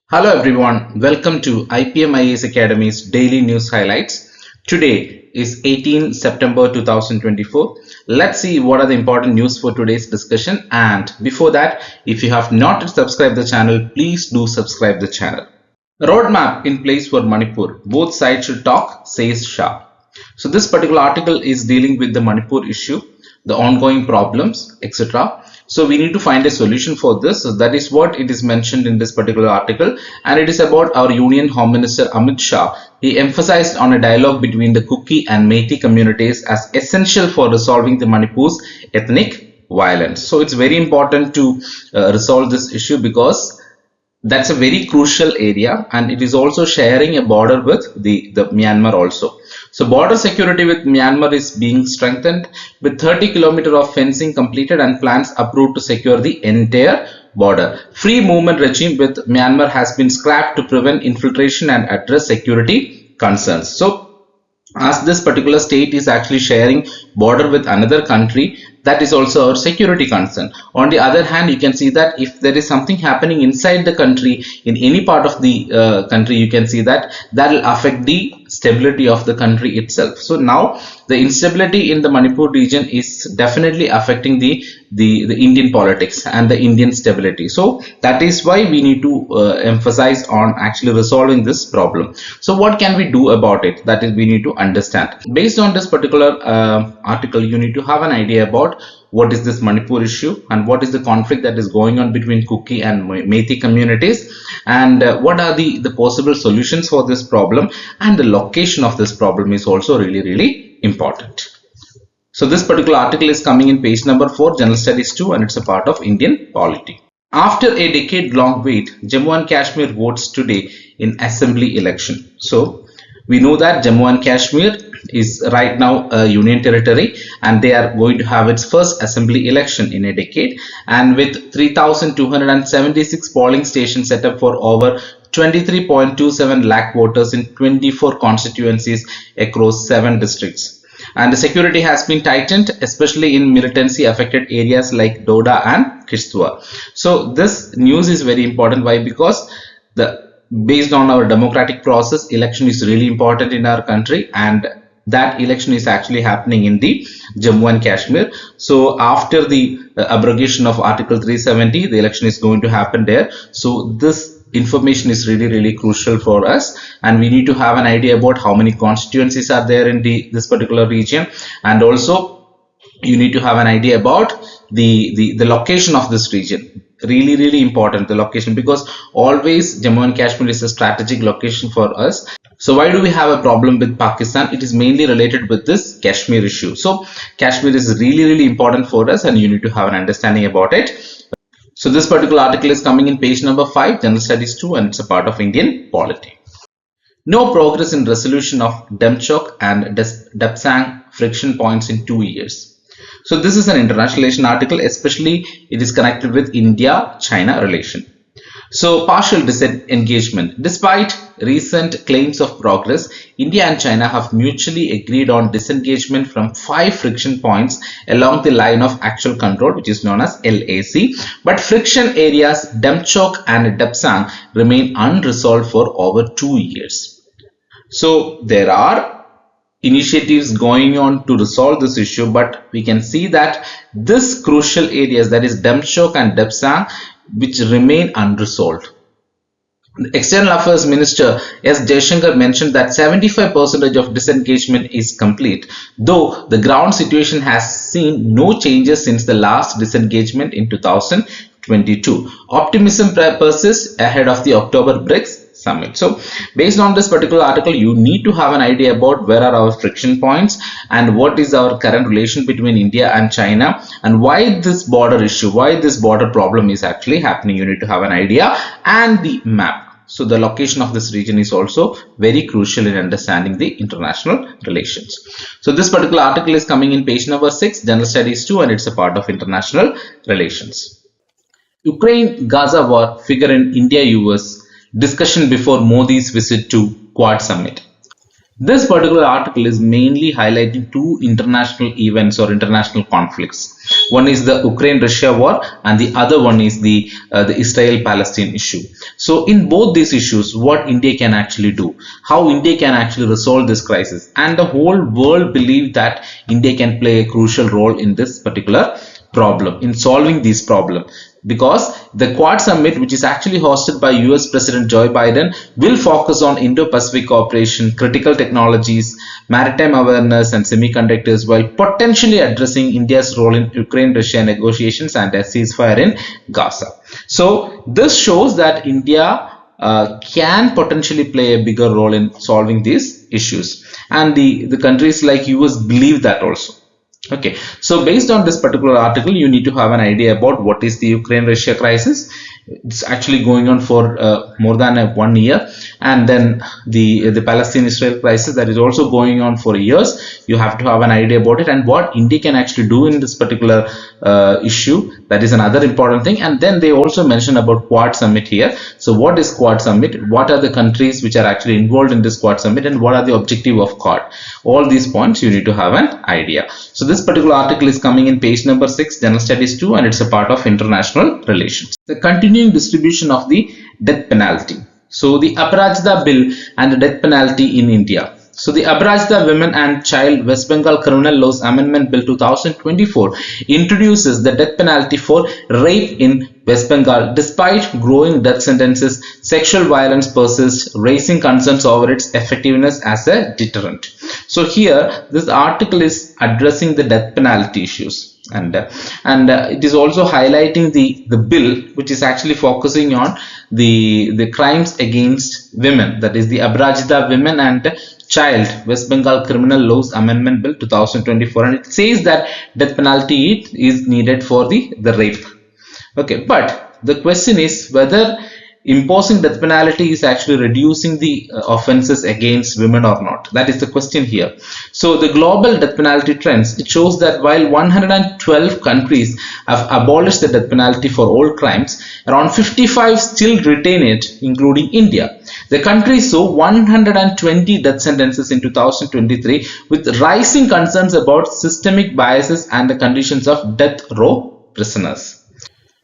Hello everyone, welcome to IPM IAS Academy's daily news highlights. Today is 18 September 2024. Let's see what are the important news for today's discussion, and before that, if you have not subscribed the channel, please do subscribe the channel. Roadmap in place for Manipur. Both sides should talk, says Shah. So this particular article is dealing with the Manipur issue, the ongoing problems, etc. So we need to find a solution for this. So that is what it is mentioned in this particular article, and it is about our Union Home Minister Amit Shah. He emphasized on a dialogue between the Kuki and Meitei communities as essential for resolving the Manipur's ethnic violence. So it's very important to resolve this issue because that's a very crucial area, and it is also sharing a border with the Myanmar also. So border security with Myanmar is being strengthened with 30 kilometers of fencing completed and plans approved to secure the entire border. Free movement regime with Myanmar has been scrapped to prevent infiltration and address security concerns. So as this particular state is actually sharing border with another country, that is also our security concern. On the other hand, you can see that if there is something happening inside the country, in any part of the country, you can see that that will affect the stability of the country itself. So now the instability in the Manipur region is definitely affecting the Indian politics and the Indian stability. So that is why we need to emphasize on actually resolving this problem. So what can we do about it? That is, we need to understand. Based on this particular article, you need to have an idea about what is this Manipur issue and what is the conflict that is going on between Kuki and Meitei communities, and what are the possible solutions for this problem, and the location of this problem is also really important. So this particular article is coming in page number 4, General Studies 2, and it's a part of Indian polity. After a decade-long wait, Jammu and Kashmir votes today in assembly election. So we know that Jammu and Kashmir is right now a union territory, and they are going to have its first assembly election in a decade, and with 3,276 polling stations set up for over 23.27 lakh voters in 24 constituencies across 7 districts. And the security has been tightened, especially in militancy affected areas like Doda and Kishtwar. So this news is very important. Why? Because based on our democratic process, election is really important in our country, and that election is actually happening in the Jammu and Kashmir. So after the abrogation of Article 370, the election is going to happen there. So this information is really crucial for us, and we need to have an idea about how many constituencies are there in this particular region, and also you need to have an idea about the location of this region. Really important, the location, because always Jammu and Kashmir is a strategic location for us. So why do we have a problem with Pakistan? It is mainly related with this Kashmir issue. So Kashmir is really important for us, and you need to have an understanding about it. So this particular article is coming in page number 5, General Studies 2, and it's a part of Indian polity. No progress in resolution of Demchok and Dapsang friction points in 2 years. So this is an international relation article, especially it is connected with India-China relation. So partial disengagement. Despite recent claims of progress, India and China have mutually agreed on disengagement from 5 friction points along the line of actual control, which is known as LAC. But friction areas Demchok and Dapsang remain unresolved for over 2 years. So there are initiatives going on to resolve this issue, but we can see that this crucial areas, that is Demchok and Dapsang, which remain unresolved. The External Affairs Minister S. Jaishankar mentioned that 75% of disengagement is complete, though the ground situation has seen no changes since the last disengagement in 2022. Optimism persists ahead of the October BRICS summit. So based on this particular article, you need to have an idea about where are our friction points and what is our current relation between India and China, and why this border issue, why this border problem is actually happening. You need to have an idea, and the map. So the location of this region is also very crucial in understanding the international relations. So this particular article is coming in page number 6, General Studies 2, and it's a part of international relations. Ukraine-Gaza war figure in India-US discussion before Modi's visit to Quad Summit. This particular article is mainly highlighting two international events or international conflicts. One is the Ukraine-Russia war, and the other one is the Israel-Palestine issue. So in both these issues, what India can actually do, how India can actually resolve this crisis, and the whole world believe that India can play a crucial role in this particular problem, in solving this problem, because the Quad Summit, which is actually hosted by US President Joe Biden, will focus on Indo-Pacific cooperation, critical technologies, maritime awareness and semiconductors, while potentially addressing India's role in Ukraine-Russia negotiations and a ceasefire in Gaza. So this shows that India can potentially play a bigger role in solving these issues, and the countries like US believe that also. Okay, so based on this particular article, you need to have an idea about what is the Ukraine-Russia crisis. It's actually going on for more than 1 year, and then the Palestine-Israel crisis, that is also going on for years. You have to have an idea about it and what India can actually do in this particular issue. That is another important thing. And then they also mention about Quad Summit here. So what is Quad Summit? What are the countries which are actually involved in this Quad Summit, and what are the objective of Quad? All these points you need to have an idea. So this particular article is coming in page number 6, General Studies 2, and it's a part of international relations. The continuing distribution of the death penalty. So the Aparajita bill and the death penalty in India. So the Aparajita Women and Child West Bengal Criminal Laws Amendment Bill 2024 introduces the death penalty for rape in West Bengal. Despite growing death sentences, sexual violence persists, raising concerns over its effectiveness as a deterrent. So here this article is addressing the death penalty issues, and it is also highlighting the bill which is actually focusing on the crimes against women, that is the Aparajita Women and Child West Bengal Criminal Laws Amendment Bill 2024, and it says that death penalty is needed for the rape. Okay, but the question is whether imposing death penalty is actually reducing the offenses against women or not. That is the question here. So the global death penalty trends, it shows that while 112 countries have abolished the death penalty for all crimes, around 55 still retain it, including India. The country saw 120 death sentences in 2023, with rising concerns about systemic biases and the conditions of death row prisoners.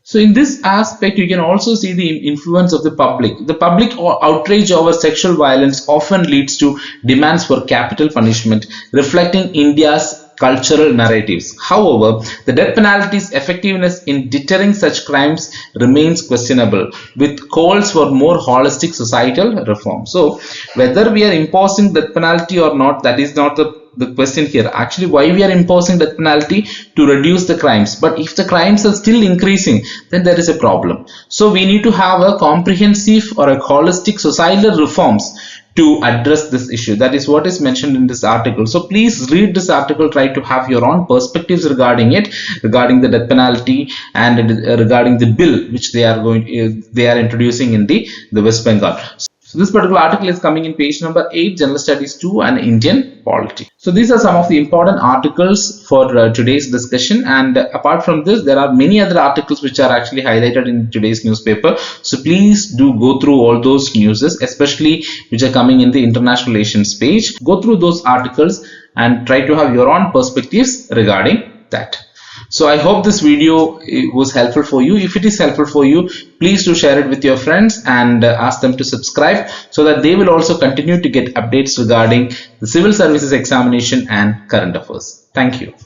So in this aspect, you can also see the influence of the public. The public outrage over sexual violence often leads to demands for capital punishment, reflecting India's cultural narratives. However, the death penalty's effectiveness in deterring such crimes remains questionable, with calls for more holistic societal reform. So whether we are imposing death penalty or not, that is not the question here. Actually, why we are imposing death penalty? To reduce the crimes. But if the crimes are still increasing, then there is a problem. So we need to have a comprehensive or a holistic societal reforms to address this issue. That is what is mentioned in this article. So please read this article, try to have your own perspectives regarding it, regarding the death penalty and regarding the bill which they are introducing in the West Bengal. So this particular article is coming in page number 8, General Studies 2 and Indian Polity. So these are some of the important articles for today's discussion, and apart from this, there are many other articles which are actually highlighted in today's newspaper. So please do go through all those news, especially which are coming in the international relations page. Go through those articles and try to have your own perspectives regarding that. So I hope this video was helpful for you. If it is helpful for you, please do share it with your friends and ask them to subscribe so that they will also continue to get updates regarding the civil services examination and current affairs. Thank you.